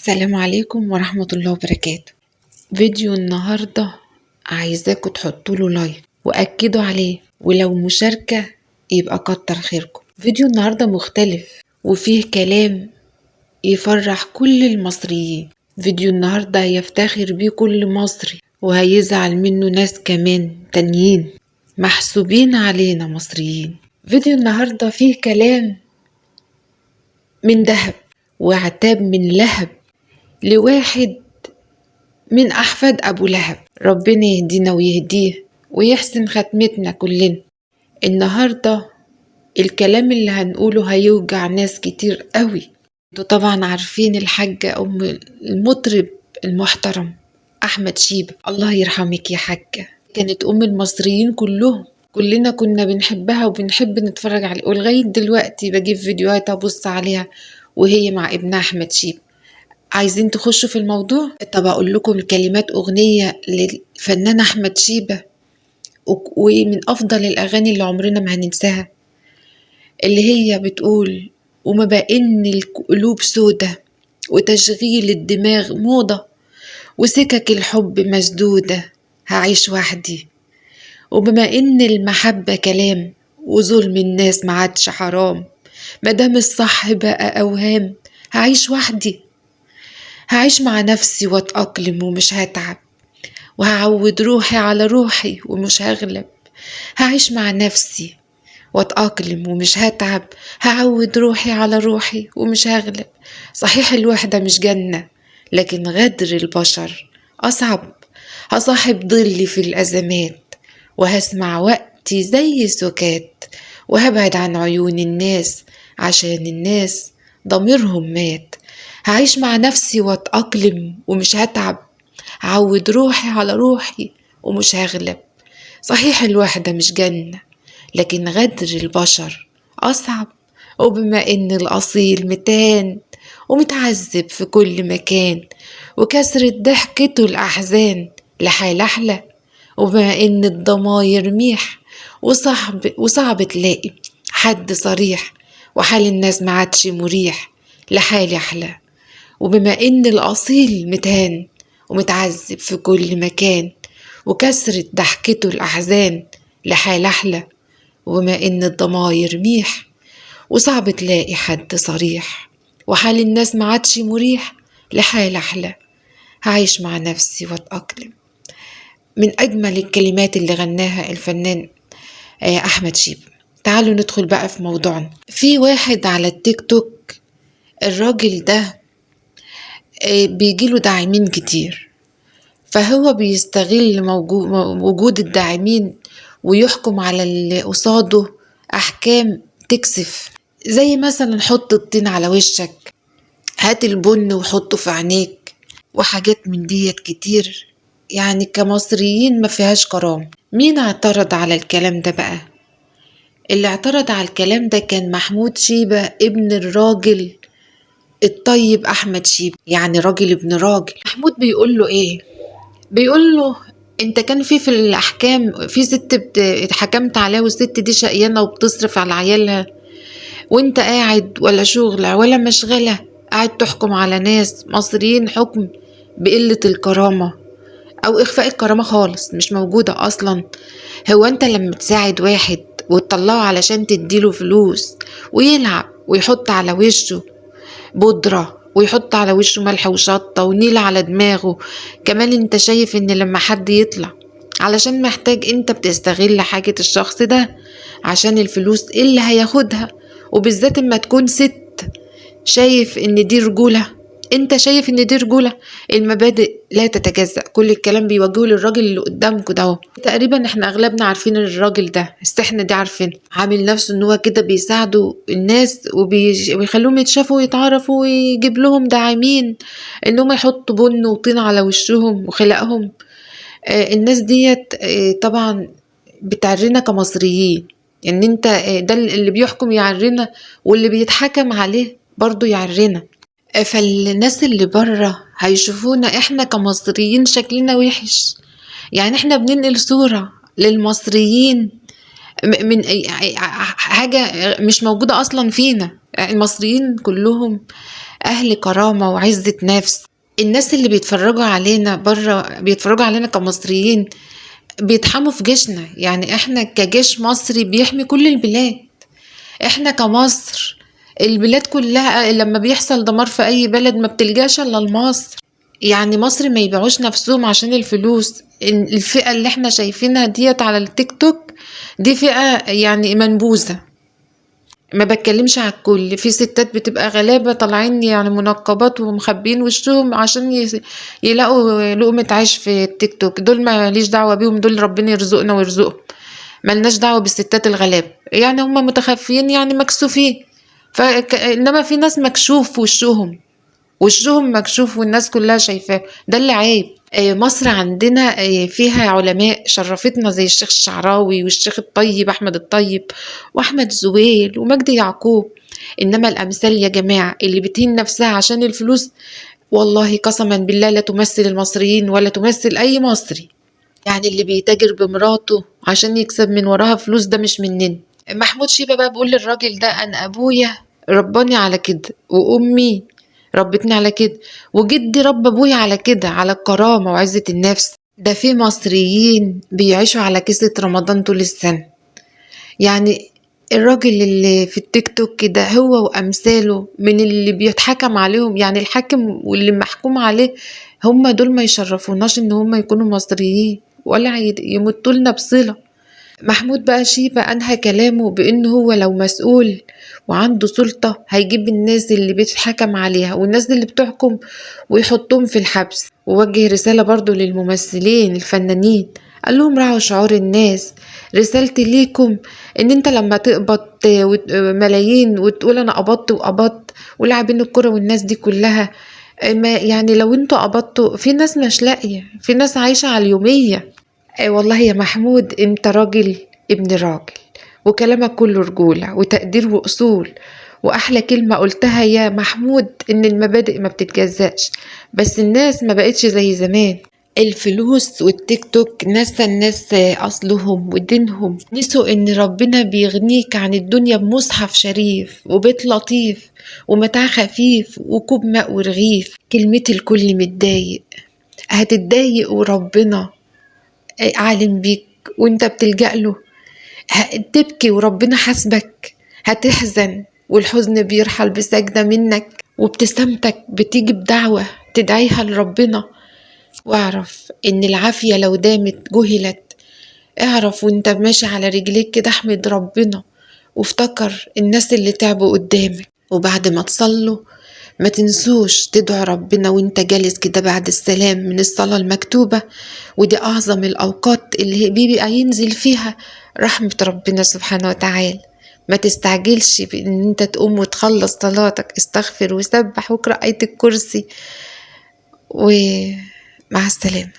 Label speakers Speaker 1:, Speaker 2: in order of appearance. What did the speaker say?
Speaker 1: السلام عليكم ورحمة الله وبركاته. فيديو النهاردة عايزاكم تحطوا له لايك وأكدوا عليه، ولو مشاركة يبقى كتر خيركم. فيديو النهاردة مختلف وفيه كلام يفرح كل المصريين. فيديو النهاردة يفتخر بيه كل مصري وهيزعل منه ناس كمان تانيين محسوبين علينا مصريين. فيديو النهاردة فيه كلام من دهب وعتاب من لهب لواحد من أحفاد أبو لهب. ربنا يهدينا ويهديه ويحسن ختمتنا كلنا. النهاردة الكلام اللي هنقوله هيوجع ناس كتير قوي. انتوا طبعا عارفين الحاجة أم المطرب المحترم أحمد شيبة، الله يرحمك يا حاجة، كانت أم المصريين كلهم، كلنا كنا بنحبها وبنحب نتفرج عليها، ولغاية دلوقتي بجيب فيديوهات أبص عليها وهي مع ابنها أحمد شيبة. عايزين تخشوا في الموضوع؟ طب أقول لكم الكلمات أغنية للفنان أحمد شيبة ومن أفضل الأغاني اللي عمرنا ما هننساها، اللي هي بتقول: وما بإن القلوب سودة وتشغيل الدماغ موضة وسكك الحب مسدودة، هعيش وحدي. وبما إن المحبة كلام وظلم الناس معادش حرام، مادام الصح بقى أوهام، هعيش وحدي. هعيش مع نفسي واتأقلم ومش هتعب، وهعود روحي على روحي ومش هغلب. هعيش مع نفسي واتأقلم ومش هتعب، هعود روحي على روحي ومش هغلب. صحيح الوحدة مش جنة، لكن غدر البشر أصعب. هصاحب ظلي في الأزمات وهسمع وقتي زي سكات، وهبعد عن عيون الناس عشان الناس ضميرهم مات. هعيش مع نفسي واتأقلم ومش هتعب، هعود روحي على روحي ومش هغلب. صحيح الوحدة مش جنة، لكن غدر البشر أصعب. وبما إن الأصيل متان ومتعذب في كل مكان، وكسرة ضحكته الأحزان لحال أحلى. وبما إن الضماير ميح وصعب تلاقي حد صريح، وحال الناس معادش مريح لحال أحلى. وبما إن الأصيل متهان ومتعذب في كل مكان، وكسرة ضحكته الأحزان لحال أحلى. وبما إن الضماير ميح وصعب تلاقي حد صريح، وحال الناس معادش مريح لحال أحلى، هعيش مع نفسي واتأقلم. من أجمل الكلمات اللي غناها الفنان أحمد شيبة. تعالوا ندخل بقى في موضوعنا. في واحد على التيك توك، الراجل ده بيجيله داعمين كتير، فهو بيستغل وجود الداعمين ويحكم على اللي قصاده أحكام تكسف، زي مثلا حط الطين على وشك، هات البن وحطه في عينيك، وحاجات من ديت كتير. يعني كمصريين ما فيهاش كرام. مين اعترض على الكلام ده بقى؟ اللي اعترض على الكلام ده كان محمود شيبة، ابن الراجل الطيب أحمد شيبة، يعني راجل ابن راجل. محمود بيقول له ايه؟ بيقول له: انت كان في الاحكام في ست اتحكمت عليها، والست دي شقيانه وبتصرف على عيالها، وانت قاعد ولا شغله ولا مشغله، قاعد تحكم على ناس مصريين حكم بقله الكرامه او اخفاء الكرامه خالص، مش موجوده اصلا. هو انت لما تساعد واحد وتطلعه علشان تديله فلوس ويلعب ويحط على وشه بودرة ويحط على وشه ملح وشطة ونيل على دماغه، كمان انت شايف ان لما حد يطلع علشان محتاج، انت بتستغل حاجة الشخص ده عشان الفلوس اللي هياخدها، وبالذات اما تكون ست. شايف ان دي رجولة؟ انت شايف ان دي رجولة؟ المبادئ لا تتجزأ. كل الكلام بيوجهه للراجل اللي قدامكم ده. تقريبا احنا اغلبنا عارفين الراجل ده، احنا دي عارفين، عامل نفسه ان هو كده بيساعدوا الناس ويخلوهم يتشافوا ويتعرفوا ويجيب لهم داعمين، انهم يحطوا بن وطين على وشهم وخلقهم. الناس ديت طبعا بتعرنا كمصريين، ان انت ده اللي بيحكم يعرنا، واللي بيتحكم عليه برضو يعرنا. فالناس اللي بره هيشوفونا احنا كمصريين شكلنا وحش، يعني احنا بننقل صورة للمصريين من حاجة مش موجودة اصلا فينا. المصريين كلهم أهل كرامة وعزة نفس. الناس اللي بيتفرجوا علينا بره، بيتفرجوا علينا كمصريين، بيتحموا في جيشنا. يعني احنا كجيش مصري بيحمي كل البلاد. احنا كمصر البلاد كلها لما بيحصل دمار في اي بلد ما بتلجاش الا لمصر. يعني مصر ما يبيعوش نفسهم عشان الفلوس. الفئة اللي احنا شايفينها ديت على التيك توك دي فئة يعني منبوذة. ما بتكلمش على الكل، في ستات بتبقى غلابة طالعين يعني منقبات ومخبين وشهم عشان يلاقوا لقمة عيش في التيك توك. دول ما ليش دعوة بيهم، دول ربنا يرزقنا ويرزقهم، ملناش دعوة بالستات الغلابة. يعني هم متخفيين يعني مكسوفين. انما في ناس مكشوف وشهم مكشوف والناس كلها شايفاه، ده اللي عيب. مصر عندنا فيها علماء شرفتنا زي الشيخ الشعراوي والشيخ الطيب أحمد الطيب وأحمد زويل ومجدي يعقوب. إنما الأمثال يا جماعة اللي بتهين نفسها عشان الفلوس، والله قسما بالله لا تمثل المصريين ولا تمثل أي مصري. يعني اللي بيتاجر بمراته عشان يكسب من وراها فلوس ده مش مننا. محمود شيبة بقى بيقول للراجل ده: أنا أبويا رباني على كده، وأمي ربتني على كده، وجدي رب أبويا على كده، على الكرامة وعزة النفس. ده في مصريين بيعيشوا على كيسة رمضان طول السنة. يعني الراجل اللي في التيك توك كده هو وأمثاله من اللي بيتحكم عليهم، يعني الحاكم واللي محكوم عليه هم دول ما يشرفوناش ان هم يكونوا مصريين ولا يمتوا لنا بصلة. محمود بقى شيبة أنهى كلامه بأنه هو لو مسؤول وعنده سلطة هيجيب الناس اللي بيتحكم عليها والناس اللي بتحكم ويحطهم في الحبس. ووجه رسالة برضو للممثلين الفنانين، قال لهم: راعوا شعور الناس. رسالتي ليكم ان انت لما تقبض ملايين وتقول انا قبضت وقبضت، ولاعبين الكرة والناس دي كلها، ما يعني لو انتوا قبضتوا، في ناس مش لاقية، في ناس عايشة على اليومية. والله يا محمود انت راجل ابن راجل، وكلامك كله رجولة وتقدير وأصول. وأحلى كلمة قلتها يا محمود إن المبادئ ما بتتجزأش، بس الناس ما بقتش زي زمان. الفلوس والتيك توك نسى الناس أصلهم ودينهم، نسوا إن ربنا بيغنيك عن الدنيا بمصحف شريف وبيت لطيف ومتاع خفيف وكوب ماء ورغيف. كلمة الكل متضايق، هتتضايق وربنا عالم بيك وانت بتلجأ له. تبكي وربنا حاسبك، هتحزن والحزن بيرحل بسجدة منك، وابتسامتك بتيجي بدعوة تدعيها لربنا. واعرف ان العافية لو دامت جهلت. اعرف وانت ماشي على رجليك كده احمد ربنا، وافتكر الناس اللي تعبوا قدامك. وبعد ما تصلوا ما تنسوش تدعوا ربنا وانت جالس كده بعد السلام من الصلاة المكتوبة، ودي أعظم الأوقات اللي بيبقى ينزل فيها رحمة ربنا سبحانه وتعالى. ما تستعجلش بان انت تقوم وتخلص صلاتك، استغفر وسبح واقرأ آية الكرسي، ومع السلامة.